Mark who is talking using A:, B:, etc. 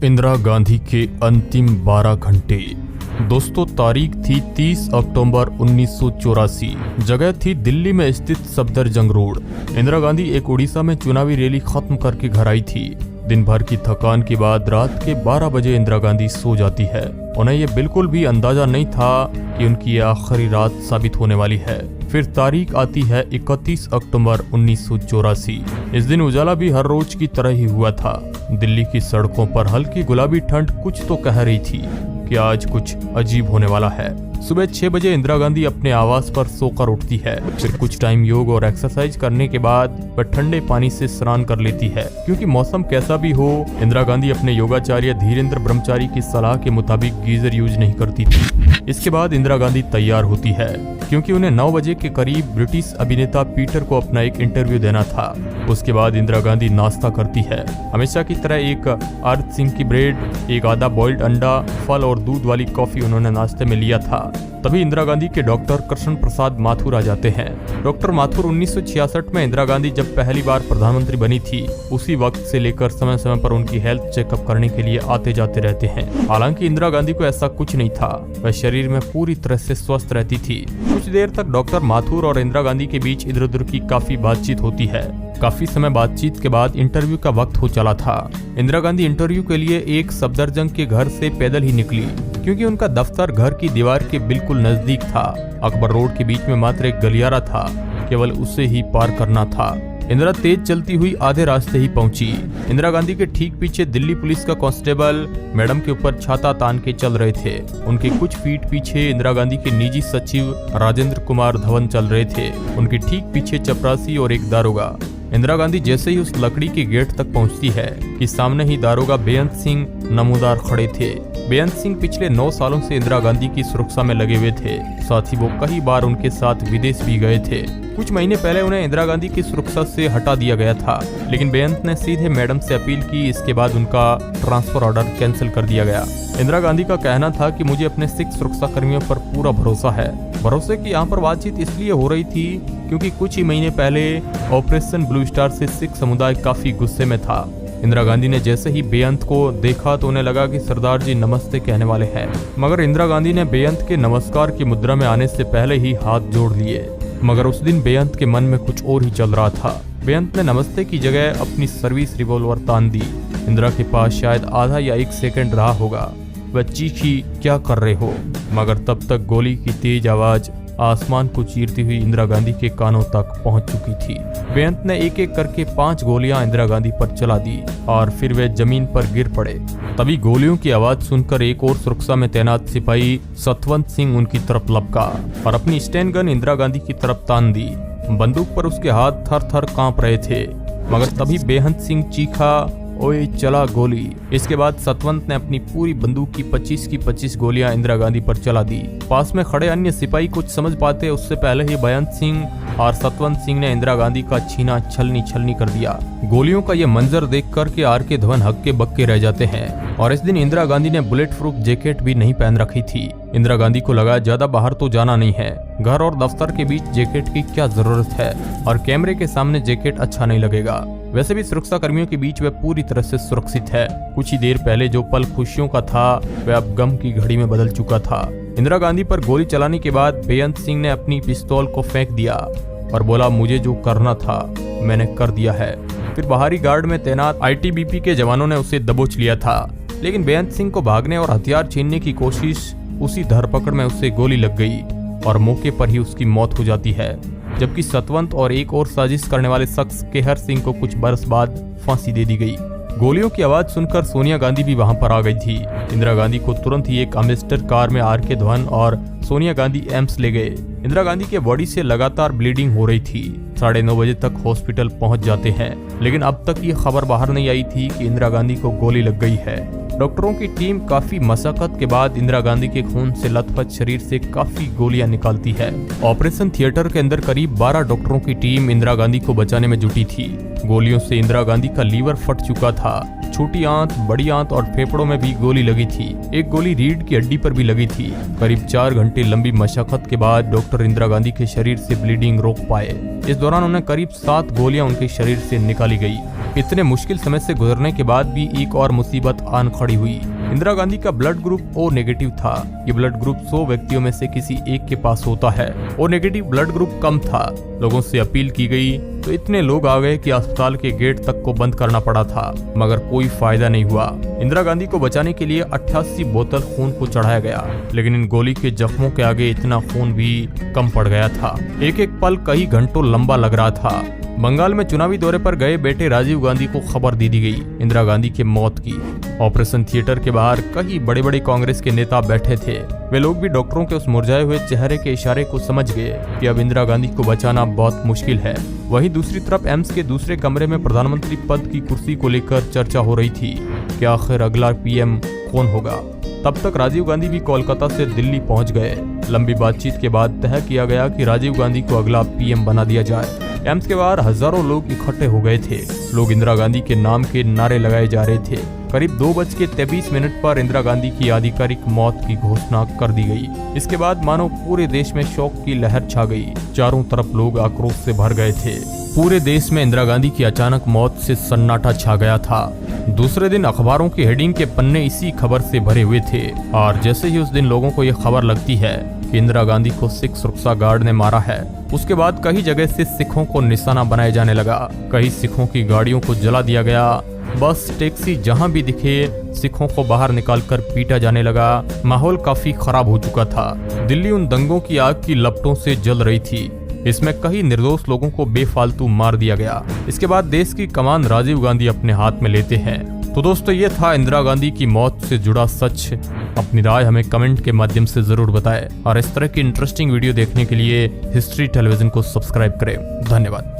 A: इंदिरा गांधी के अंतिम 12 घंटे। दोस्तों, तारीख थी 30 अक्टूबर 1984। जगह थी दिल्ली में स्थित सफदरजंग रोड। इंदिरा गांधी एक उड़ीसा में चुनावी रैली खत्म करके घर आई थी। दिन भर की थकान के बाद रात के 12 बजे इंदिरा गांधी सो जाती है। उन्हें ये बिल्कुल भी अंदाजा नहीं था कि उनकी ये आखिरी रात साबित होने वाली है। फिर तारीख आती है 31 अक्टूबर 1984। इस दिन उजाला भी हर रोज की तरह ही हुआ था। दिल्ली की सड़कों पर हल्की गुलाबी ठंड कुछ तो कह रही थी कि आज कुछ अजीब होने वाला है। सुबह 6 बजे इंदिरा गांधी अपने आवास पर सोकर उठती है। फिर कुछ टाइम योग और एक्सरसाइज करने के बाद वह ठंडे पानी से स्नान कर लेती है। क्योंकि मौसम कैसा भी हो, इंदिरा गांधी अपने योगाचार्य धीरेन्द्र ब्रह्मचारी की सलाह के मुताबिक गीजर यूज नहीं करती थी। इसके बाद इंदिरा गांधी तैयार होती है क्योंकि उन्हें 9 बजे के करीब ब्रिटिश अभिनेता पीटर को अपना एक इंटरव्यू देना था। उसके बाद इंदिरा गांधी नाश्ता करती है। हमेशा की तरह एक अर्थ सिंह की ब्रेड, एक आधा बॉइल्ड अंडा, फल और दूध वाली कॉफी उन्होंने नाश्ते में लिया था। तभी इंदिरा गांधी के डॉक्टर कृष्ण प्रसाद माथुर आ जाते हैं। डॉक्टर माथुर 1966 में इंदिरा गांधी जब पहली बार प्रधानमंत्री बनी थी, उसी वक्त से लेकर समय समय पर उनकी हेल्थ चेकअप करने के लिए आते जाते रहते हैं। हालांकि इंदिरा गांधी को ऐसा कुछ नहीं था, वह शरीर में पूरी तरह से स्वस्थ रहती थी। कुछ देर तक डॉक्टर माथुर और इंदिरा गांधी के बीच इधर उधर की काफी बातचीत होती है। काफी समय बातचीत के बाद इंटरव्यू का वक्त हो चला था। इंदिरा गांधी इंटरव्यू के लिए एक सफदरजंग के घर से पैदल ही निकली क्योंकि उनका दफ्तर घर की दीवार के बिल्कुल नजदीक था। अकबर रोड के बीच में मात्र एक गलियारा था, केवल उसे ही पार करना था। इंदिरा तेज चलती हुई आधे रास्ते ही पहुंची। इंदिरा गांधी के ठीक पीछे दिल्ली पुलिस का कांस्टेबल मैडम के ऊपर छाता तान के चल रहे थे। उनके कुछ फीट पीछे इंदिरा गांधी के निजी सचिव राजेंद्र कुमार धवन चल रहे थे। उनके ठीक पीछे चपरासी और एक दारोगा। इंदिरा गांधी जैसे ही उस लकड़ी के गेट तक पहुंचती है कि सामने ही दारोगा बेअंत सिंह नमूदार खड़े थे। बेअंत सिंह पिछले 9 सालों से इंदिरा गांधी की सुरक्षा में लगे हुए थे। साथ ही वो कई बार उनके साथ विदेश भी गए थे। कुछ महीने पहले उन्हें इंदिरा गांधी की सुरक्षा से हटा दिया गया था, लेकिन बेअंत ने सीधे मैडम से अपील की। इसके बाद उनका ट्रांसफर ऑर्डर कैंसिल कर दिया गया। इंदिरा गांधी का कहना था कि मुझे अपने सिख सुरक्षा कर्मियों पर पूरा भरोसा है। भरोसे की यहाँ पर बातचीत इसलिए हो रही थी क्योंकि कुछ ही महीने पहले ऑपरेशन ब्लू स्टार से सिख समुदाय काफी गुस्से में था। इंदिरा गांधी ने जैसे ही बेअंत को देखा तो उन्हें लगा कि सरदार जी नमस्ते कहने वाले हैं, मगर इंदिरा गांधी ने बेअंत के नमस्कार की मुद्रा में आने से पहले ही हाथ जोड़ लिए। मगर उस दिन बेअंत के मन में कुछ और ही चल रहा था। बेअंत ने नमस्ते की जगह अपनी सर्विस रिवॉल्वर तान दी। इंदिरा के पास शायद आधा या 1 सेकंड रहा होगा। वह चीखी, क्या कर रहे हो? मगर तब तक गोली की तेज आवाज आसमान को चीरती हुई इंदिरा गांधी के कानों तक पहुंच चुकी थी। बेअंत ने एक एक करके 5 गोलियां इंदिरा गांधी पर चला दी और फिर वे जमीन पर गिर पड़े। तभी गोलियों की आवाज सुनकर एक और सुरक्षा में तैनात सिपाही सतवंत सिंह उनकी तरफ लपका और अपनी स्टैन गन इंदिरा गांधी की तरफ तान दी। बंदूक पर उसके हाथ थर थर कांप रहे थे। मगर तभी बेअंत सिंह चीखा, ओए चला गोली। इसके बाद सतवंत ने अपनी पूरी बंदूक की 25 की 25 गोलियां इंदिरा गांधी पर चला दी। पास में खड़े अन्य सिपाही कुछ समझ पाते उससे पहले ही बेअंत सिंह और सतवंत सिंह ने इंदिरा गांधी का छीना छलनी कर दिया। गोलियों का यह मंजर देखकर के आर के धवन हक्के बक्के रह जाते हैं। और इस दिन इंदिरा गांधी ने बुलेट प्रूफ जैकेट भी नहीं पहन रखी थी। इंदिरा गांधी को लगा ज्यादा बाहर तो जाना नहीं है, घर और दफ्तर के बीच जैकेट की क्या जरूरत है और कैमरे के सामने जैकेट अच्छा नहीं लगेगा। वैसे भी सुरक्षा कर्मियों के बीच वह पूरी तरह से सुरक्षित है। कुछ ही देर पहले जो पल खुशियों का था वह अब गम की घड़ी में बदल चुका था। इंदिरा गांधी पर गोली चलाने के बाद बेअंत सिंह ने अपनी पिस्तौल को फेंक दिया और बोला, मुझे जो करना था मैंने कर दिया है। फिर बाहरी गार्ड में तैनात ITBP के जवानों ने उसे दबोच लिया था, लेकिन बेअंत सिंह को भागने और हथियार छीनने की कोशिश, उसी धरपकड़ में उसे गोली लग गई और मौके पर ही उसकी मौत हो जाती है। जबकि सतवंत और एक और साजिश करने वाले शख्स केहर सिंह को कुछ बरस बाद फांसी दे दी गई। गोलियों की आवाज सुनकर सोनिया गांधी भी वहां पर आ गई थी। इंदिरा गांधी को तुरंत ही एक एम्बेसडर कार में आर के धवन और सोनिया गांधी एम्स ले गए। इंदिरा गांधी के बॉडी से लगातार ब्लीडिंग हो रही थी। 9:30 बजे तक हॉस्पिटल पहुंच जाते हैं, लेकिन अब तक ये खबर बाहर नहीं आई थी कि इंदिरा गांधी को गोली लग गई है। डॉक्टरों की टीम काफी मशक्कत के बाद इंदिरा गांधी के खून से लथपथ शरीर से काफी गोलियां निकालती है। ऑपरेशन थिएटर के अंदर करीब 12 डॉक्टरों की टीम इंदिरा गांधी को बचाने में जुटी थी। गोलियों से इंदिरा गांधी का लीवर फट चुका था। छोटी आंत, बड़ी आंत और फेफड़ों में भी गोली लगी थी। एक गोली रीढ़ की हड्डी पर भी लगी थी। करीब 4 घंटे लंबी मशक्कत के बाद डॉक्टर इंदिरा गांधी के शरीर से ब्लीडिंग रोक पाए। इस दौरान उन्हें करीब 7 गोलियां उनके शरीर से निकाली गई। इतने मुश्किल समय से गुजरने के बाद भी एक और मुसीबत आन खड़ी हुई। इंदिरा गांधी का ब्लड ग्रुप ओ नेगेटिव था। ये ब्लड ग्रुप 100 व्यक्तियों में से किसी एक के पास होता है। ओ नेगेटिव ब्लड ग्रुप कम था। लोगों से अपील की गई तो इतने लोग आ गए कि अस्पताल के गेट तक को बंद करना पड़ा था, मगर कोई फायदा नहीं हुआ। इंदिरा गांधी को बचाने के लिए 88 बोतल खून को चढ़ाया गया, लेकिन इन गोली के जख्मों के आगे इतना खून भी कम पड़ गया था। एक एक पल कई घंटों लंबा लग रहा था। बंगाल में चुनावी दौरे पर गए बेटे राजीव गांधी को खबर दे दी गई इंदिरा गांधी के मौत की। ऑपरेशन थिएटर के बाहर कई बड़े बड़े कांग्रेस के नेता बैठे थे। वे लोग भी डॉक्टरों के उस मुरझाए हुए चेहरे के इशारे को समझ गए कि अब इंदिरा गांधी को बचाना बहुत मुश्किल है। वहीं दूसरी तरफ एम्स के दूसरे कमरे में प्रधानमंत्री पद की कुर्सी को लेकर चर्चा हो रही थी कि आखिर अगला पीएम कौन होगा। तब तक राजीव गांधी भी कोलकाता से दिल्ली पहुंच गए। लंबी बातचीत के बाद तय किया गया कि राजीव गांधी को अगला पीएम बना दिया जाए। एम्स के बाहर हजारों लोग इकट्ठे हो गए थे। लोग इंदिरा गांधी के नाम के नारे लगाए जा रहे थे। करीब 2:23 पर इंदिरा गांधी की आधिकारिक मौत की घोषणा कर दी गई। इसके बाद मानो पूरे देश में शोक की लहर छा गई। चारों तरफ लोग आक्रोश से भर गए थे। पूरे देश में इंदिरा गांधी की अचानक मौत से सन्नाटा छा गया था। दूसरे दिन अखबारों की हेडिंग के पन्ने इसी खबर से भरे हुए थे। और जैसे ही उस दिन लोगों को यह खबर लगती है कि इंदिरा गांधी को सिख सुरक्षा गार्ड ने मारा है, उसके बाद कई जगह से सिखों को निशाना बनाया जाने लगा। कई सिखों की गाड़ियों को जला दिया गया। बस टैक्सी जहां भी दिखे सिखों को बाहर निकालकर पीटा जाने लगा। माहौल काफी खराब हो चुका था। दिल्ली उन दंगों की आग की लपटों से जल रही थी। इसमें कई निर्दोष लोगों को बेफालतू मार दिया गया। इसके बाद देश की कमान राजीव गांधी अपने हाथ में लेते हैं। तो दोस्तों, ये था इंदिरा गांधी की मौत से जुड़ा सच। अपनी राय हमें कमेंट के माध्यम से जरूर बताएं और इस तरह की इंटरेस्टिंग वीडियो देखने के लिए हिस्ट्री टेलीविजन को सब्सक्राइब करें। धन्यवाद।